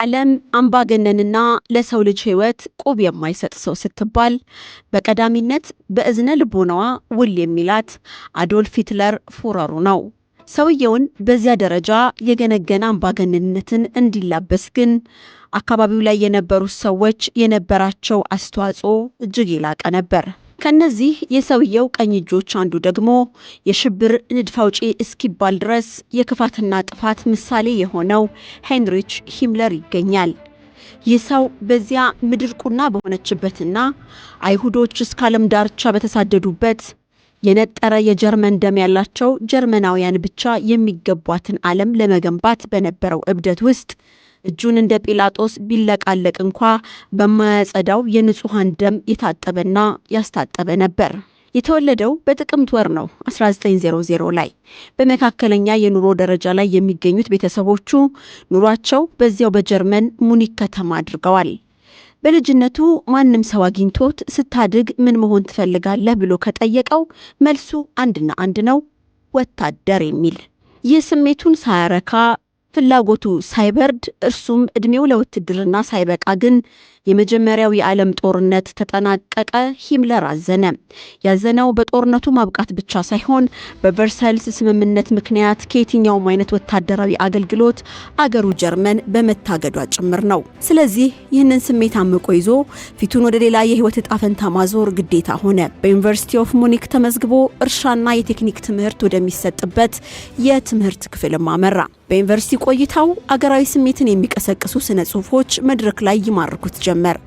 ዓለም አምባገነንና ለሰው ልጅ ህይወት ቁብ የማይሰጥ ሰው ስትባል በቀዳሚነት በእዝነ ልቦናዋ ውል የሚላት አዶልፍ ሂትለር ፉረሩ ነው። ሰውየውን በዚያ ደረጃ የገነገነ አምባገነንነትን እንዲላበስ ግን አካባቢው ላይ የነበሩት ሰዎች የነበራቸው አስተዋጽኦ እጅግ የላቀ ነበር። ከነዚህ የሰውየው ቀኝ እጆች አንዱ ደግሞ የሽብር ንድፍ አውጪ እስኪባል ድረስ የክፋትና ጥፋት ምሳሌ የሆነው ሄንሪች ሂምለር ይገኛል። ይህ ሰው በዚያ ምድር ቁና በሆነችበትና አይሁዶች እስከ ዓለም ዳርቻ በተሳደዱበት የነጠረ የጀርመን ደም ያላቸው ጀርመናውያን ብቻ የሚገቧትን ዓለም ለመገንባት በነበረው እብደት ውስጥ እጁን እንደ ጲላጦስ ቢለቃለቅ እንኳ በማያጸዳው የንጹሃን ደም የታጠበና ያስታጠበ ነበር። የተወለደው በጥቅምት ወር ነው 1900 ላይ። በመካከለኛ የኑሮ ደረጃ ላይ የሚገኙት ቤተሰቦቹ ኑሯቸው በዚያው በጀርመን ሙኒክ ከተማ አድርገዋል። በልጅነቱ ማንም ሰው አግኝቶት ስታድግ ምን መሆን ትፈልጋለህ ብሎ ከጠየቀው መልሱ አንድና አንድ ነው፣ ወታደር የሚል። ይህ ስሜቱን ሳያረካ ፍላጎቱ ሳይበርድ እርሱም እድሜው ለውትድርና ሳይበቃ ግን የመጀመሪያው የዓለም ጦርነት ተጠናቀቀ። ሂምለር አዘነ። ያዘነው በጦርነቱ ማብቃት ብቻ ሳይሆን በቨርሳይልስ ስምምነት ምክንያት ከየትኛውም አይነት ወታደራዊ አገልግሎት አገሩ ጀርመን በመታገዷ ጭምር ነው። ስለዚህ ይህንን ስሜት አምቆ ይዞ ፊቱን ወደ ሌላ የህይወት ዕጣ ፈንታ ማዞር ግዴታ ሆነ። በዩኒቨርሲቲ ኦፍ ሙኒክ ተመዝግቦ እርሻና የቴክኒክ ትምህርት ወደሚሰጥበት የትምህርት ክፍልም አመራ። በዩኒቨርሲቲ ቆይታው አገራዊ ስሜትን የሚቀሰቅሱ ስነ ጽሁፎች መድረክ ላይ ይማርኩት ጀመር።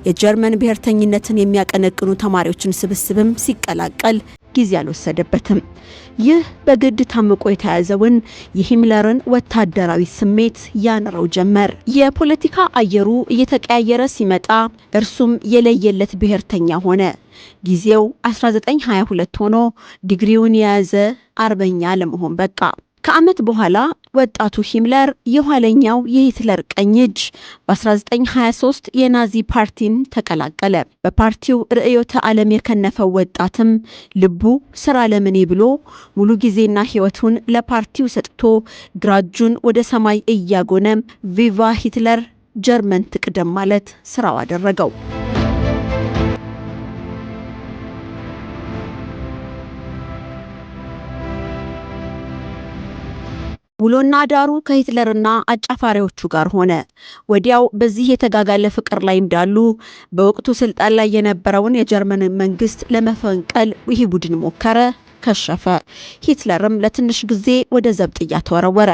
የጀርመን ብሔርተኝነትን የሚያቀነቅኑ ተማሪዎችን ስብስብም ሲቀላቀል ጊዜ አልወሰደበትም። ይህ በግድ ታምቆ የተያዘውን የሂምለርን ወታደራዊ ስሜት ያንረው ጀመር። የፖለቲካ አየሩ እየተቀያየረ ሲመጣ እርሱም የለየለት ብሔርተኛ ሆነ። ጊዜው 1922 ሆኖ ዲግሪውን የያዘ አርበኛ ለመሆን በቃ። ከዓመት በኋላ ወጣቱ ሂምለር የኋለኛው የሂትለር ቀኝ እጅ በ1923 የናዚ ፓርቲን ተቀላቀለ። በፓርቲው ርዕዮተ ዓለም የከነፈው ወጣትም ልቡ ስራ ለምኔ ብሎ ሙሉ ጊዜና ህይወቱን ለፓርቲው ሰጥቶ ግራ እጁን ወደ ሰማይ እያጎነ ቪቫ ሂትለር ጀርመን ትቅደም ማለት ስራው አደረገው። ውሎና ዳሩ ከሂትለርና አጫፋሪዎቹ ጋር ሆነ። ወዲያው በዚህ የተጋጋለ ፍቅር ላይ እንዳሉ በወቅቱ ስልጣን ላይ የነበረውን የጀርመን መንግስት ለመፈንቀል ይህ ቡድን ሞከረ፣ ከሸፈ። ሂትለርም ለትንሽ ጊዜ ወደ ዘብጥያ ተወረወረ።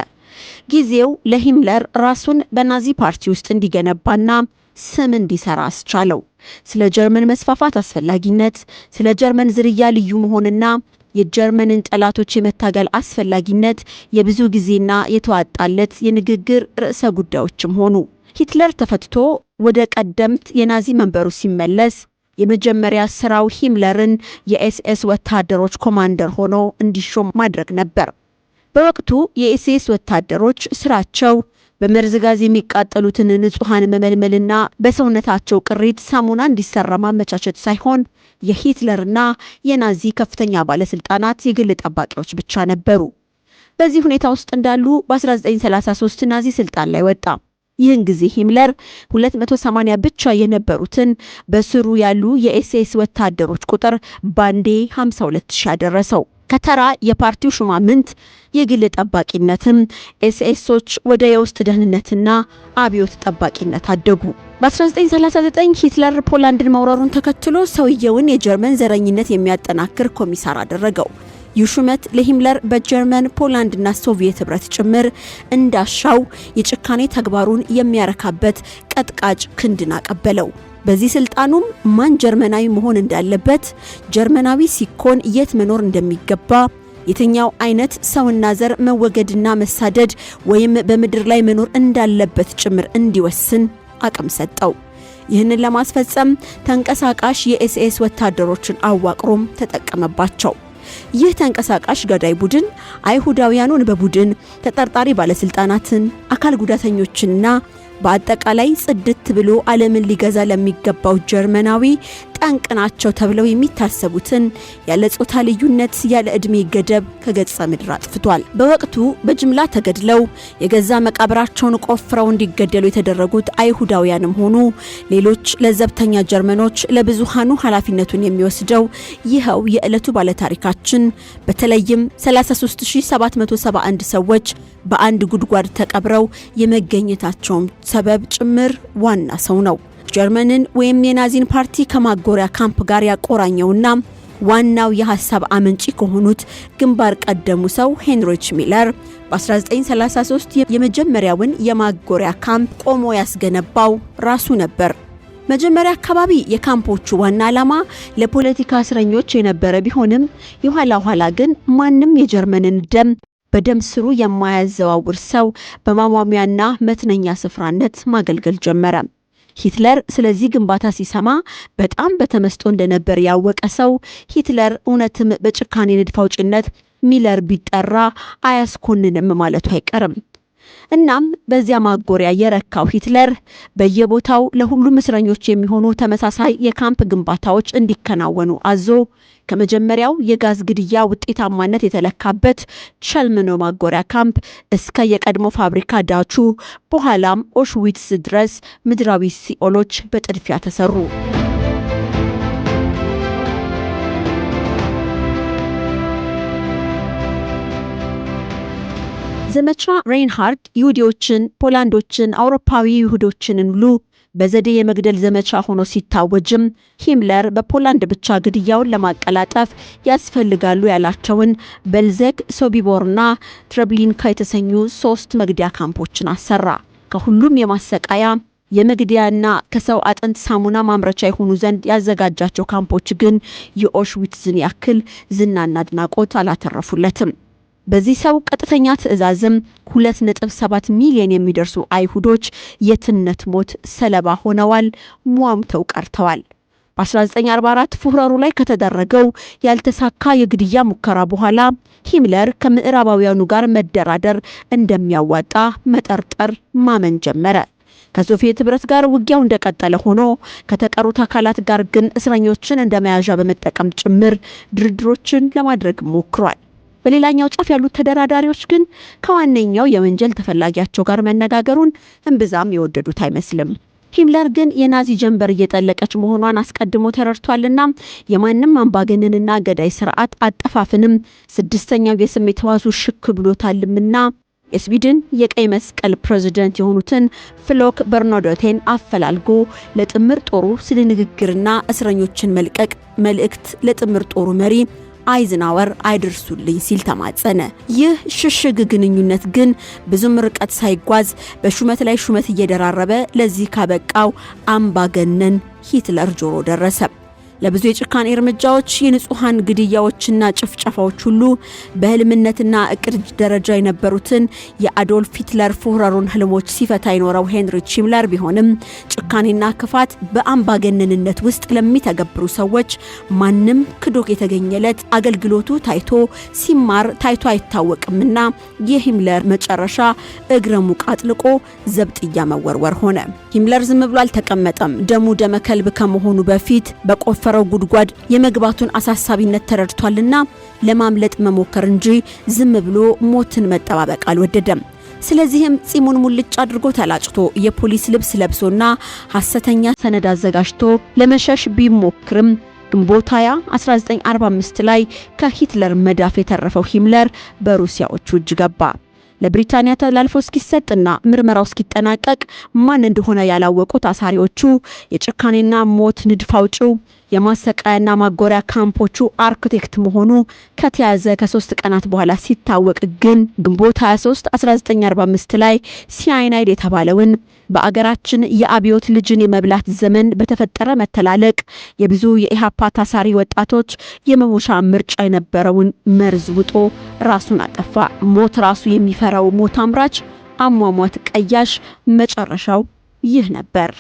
ጊዜው ለሂምለር ራሱን በናዚ ፓርቲ ውስጥ እንዲገነባና ስም እንዲሰራ አስቻለው። ስለ ጀርመን መስፋፋት አስፈላጊነት፣ ስለ ጀርመን ዝርያ ልዩ መሆንና የጀርመንን ጠላቶች የመታገል አስፈላጊነት የብዙ ጊዜና የተዋጣለት የንግግር ርዕሰ ጉዳዮችም ሆኑ። ሂትለር ተፈትቶ ወደ ቀደምት የናዚ መንበሩ ሲመለስ የመጀመሪያ ስራው ሂምለርን የኤስኤስ ወታደሮች ኮማንደር ሆኖ እንዲሾም ማድረግ ነበር። በወቅቱ የኤስኤስ ወታደሮች ስራቸው በመርዝ ጋዝ የሚቃጠሉትን ንጹሃን መመልመልና በሰውነታቸው ቅሪት ሳሙና እንዲሰራ ማመቻቸት ሳይሆን የሂትለርና የናዚ ከፍተኛ ባለስልጣናት የግል ጠባቂዎች ብቻ ነበሩ። በዚህ ሁኔታ ውስጥ እንዳሉ በ1933 ናዚ ስልጣን ላይ ወጣ። ይህን ጊዜ ሂምለር 280 ብቻ የነበሩትን በስሩ ያሉ የኤስኤስ ወታደሮች ቁጥር ባንዴ 52000 ያደረሰው። ከተራ የፓርቲው ሹማምንት የግል ጠባቂነትም ኤስኤሶች ወደ የውስጥ ደህንነትና አብዮት ጠባቂነት አደጉ። በ1939 ሂትለር ፖላንድን መውረሩን ተከትሎ ሰውየውን የጀርመን ዘረኝነት የሚያጠናክር ኮሚሳር አደረገው። ይህ ሹመት ለሂምለር በጀርመን ፖላንድና ሶቪየት ህብረት ጭምር እንዳሻው የጭካኔ ተግባሩን የሚያረካበት ቀጥቃጭ ክንድን አቀበለው። በዚህ ስልጣኑም ማን ጀርመናዊ መሆን እንዳለበት፣ ጀርመናዊ ሲኮን የት መኖር እንደሚገባ፣ የትኛው አይነት ሰውና ዘር መወገድና መሳደድ ወይም በምድር ላይ መኖር እንዳለበት ጭምር እንዲወስን አቅም ሰጠው። ይህንን ለማስፈጸም ተንቀሳቃሽ የኤስኤስ ወታደሮችን አዋቅሮም ተጠቀመባቸው። ይህ ተንቀሳቃሽ ገዳይ ቡድን አይሁዳውያኑን በቡድን ተጠርጣሪ ባለስልጣናትን፣ አካል ጉዳተኞችንና በአጠቃላይ ጽድት ብሎ ዓለምን ሊገዛ ለሚገባው ጀርመናዊ ጠንቅ ናቸው ተብለው የሚታሰቡትን ያለ ጾታ ልዩነት ያለ ዕድሜ ገደብ ከገጸ ምድር አጥፍቷል። በወቅቱ በጅምላ ተገድለው የገዛ መቃብራቸውን ቆፍረው እንዲገደሉ የተደረጉት አይሁዳውያንም ሆኑ ሌሎች ለዘብተኛ ጀርመኖች ለብዙሃኑ ኃላፊነቱን የሚወስደው ይኸው የዕለቱ ባለታሪካችን በተለይም 33771 ሰዎች በአንድ ጉድጓድ ተቀብረው የመገኘታቸውም ሰበብ ጭምር ዋና ሰው ነው። ጀርመንን ወይም የናዚን ፓርቲ ከማጎሪያ ካምፕ ጋር ያቆራኘውና ዋናው የሐሳብ አመንጪ ከሆኑት ግንባር ቀደሙ ሰው ሄንሪች ሚለር በ1933 የመጀመሪያውን የማጎሪያ ካምፕ ቆሞ ያስገነባው ራሱ ነበር። መጀመሪያ አካባቢ የካምፖቹ ዋና ዓላማ ለፖለቲካ እስረኞች የነበረ ቢሆንም የኋላ ኋላ ግን ማንም የጀርመንን ደም በደም ስሩ የማያዘዋውር ሰው በማሟሚያና መትነኛ ስፍራነት ማገልገል ጀመረ። ሂትለር ስለዚህ ግንባታ ሲሰማ በጣም በተመስጦ እንደነበር ያወቀ ሰው ሂትለር እውነትም በጭካኔ ንድፍ አውጪነት ሚለር ቢጠራ አያስኮንንም ማለቱ አይቀርም። እናም በዚያ ማጎሪያ የረካው ሂትለር በየቦታው ለሁሉም እስረኞች የሚሆኑ ተመሳሳይ የካምፕ ግንባታዎች እንዲከናወኑ አዞ ከመጀመሪያው የጋዝ ግድያ ውጤታማነት የተለካበት ቸልምኖ ማጎሪያ ካምፕ እስከ የቀድሞ ፋብሪካ ዳቹ በኋላም ኦሽዊትስ ድረስ ምድራዊ ሲኦሎች በጥድፊያ ተሰሩ። ዘመቻ ሬንሃርድ ይሁዲዎችን፣ ፖላንዶችን፣ አውሮፓዊ ይሁዶችን ሁሉ በዘዴ የመግደል ዘመቻ ሆኖ ሲታወጅም ሂምለር በፖላንድ ብቻ ግድያውን ለማቀላጠፍ ያስፈልጋሉ ያላቸውን በልዜግ፣ ሶቢቦርና ትረብሊንካ የተሰኙ 3 መግደያ ካምፖችን አሰራ። ከሁሉም የማሰቃያ የመግደያና ከሰው አጥንት ሳሙና ማምረቻ የሆኑ ዘንድ ያዘጋጃቸው ካምፖች ግን የኦሽዊትዝን ያክል ዝናና አድናቆት አላተረፉለትም። በዚህ ሰው ቀጥተኛ ትዕዛዝም 2.7 ሚሊዮን የሚደርሱ አይሁዶች የትነት ሞት ሰለባ ሆነዋል፣ ሟምተው ቀርተዋል። በ1944 ፉህረሩ ላይ ከተደረገው ያልተሳካ የግድያ ሙከራ በኋላ ሂምለር ከምዕራባውያኑ ጋር መደራደር እንደሚያዋጣ መጠርጠር ማመን ጀመረ። ከሶቪየት ህብረት ጋር ውጊያው እንደቀጠለ ሆኖ ከተቀሩት አካላት ጋር ግን እስረኞችን እንደመያዣ በመጠቀም ጭምር ድርድሮችን ለማድረግ ሞክሯል። በሌላኛው ጫፍ ያሉት ተደራዳሪዎች ግን ከዋነኛው የወንጀል ተፈላጊያቸው ጋር መነጋገሩን እንብዛም የወደዱት አይመስልም። ሂምለር ግን የናዚ ጀንበር እየጠለቀች መሆኗን አስቀድሞ ተረድቷልና የማንም አምባገነንና ገዳይ ስርዓት አጠፋፍንም 6ኛው የስሜት ህዋሱ ሽክ ብሎታልምና የስዊድን የቀይ መስቀል ፕሬዝዳንት የሆኑትን ፍሎክ በርናዶቴን አፈላልጎ ለጥምር ጦሩ ስለ ንግግርና እስረኞችን መልቀቅ መልእክት ለጥምር ጦሩ መሪ አይዝናወር አይደርሱልኝ ሲል ተማጸነ። ይህ ሽሽግ ግንኙነት ግን ብዙም ርቀት ሳይጓዝ በሹመት ላይ ሹመት እየደራረበ ለዚህ ካበቃው አምባገነን ሂትለር ጆሮ ደረሰ። ለብዙ የጭካኔ እርምጃዎች፣ የንጹሃን ግድያዎችና ጭፍጨፋዎች ሁሉ በህልምነትና እቅድ ደረጃ የነበሩትን የአዶልፍ ሂትለር ፉህረሩን ህልሞች ሲፈታ የኖረው ሄንሪች ሂምለር ቢሆንም ጭካኔና ክፋት በአምባገነንነት ውስጥ ለሚተገብሩ ሰዎች ማንም ክዶክ የተገኘለት አገልግሎቱ ታይቶ ሲማር ታይቶ አይታወቅምና የሂምለር መጨረሻ እግረ ሙቅ አጥልቆ ዘብጥያ መወርወር ሆነ። ሂምለር ዝም ብሎ አልተቀመጠም። ደሙ ደመ ከልብ ከመሆኑ በፊት በቆፈረው ጉድጓድ የመግባቱን አሳሳቢነት ተረድቷልና ለማምለጥ መሞከር እንጂ ዝም ብሎ ሞትን መጠባበቅ አልወደደም። ስለዚህም ጺሙን ሙልጭ አድርጎ ተላጭቶ የፖሊስ ልብስ ለብሶና ሐሰተኛ ሰነድ አዘጋጅቶ ለመሸሽ ቢሞክርም ግንቦት 1945 ላይ ከሂትለር መዳፍ የተረፈው ሂምለር በሩሲያዎቹ እጅ ገባ። ለብሪታንያ ተላልፎ እስኪሰጥና ምርመራው እስኪጠናቀቅ ማን እንደሆነ ያላወቁት አሳሪዎቹ የጭካኔና ሞት ንድፍ አውጪው የማሰቃያና ማጎሪያ ካምፖቹ አርክቴክት መሆኑ ከተያዘ ከ3 ቀናት በኋላ ሲታወቅ ግን ግንቦት 23 1945 ላይ ሲያናይድ የተባለውን በአገራችን የአብዮት ልጅን የመብላት ዘመን በተፈጠረ መተላለቅ የብዙ የኢሃፓ ታሳሪ ወጣቶች የመሞሻ ምርጫ የነበረውን መርዝ ውጦ ራሱን አጠፋ። ሞት ራሱ የሚፈራው ሞት አምራች አሟሟት ቀያሽ መጨረሻው ይህ ነበር።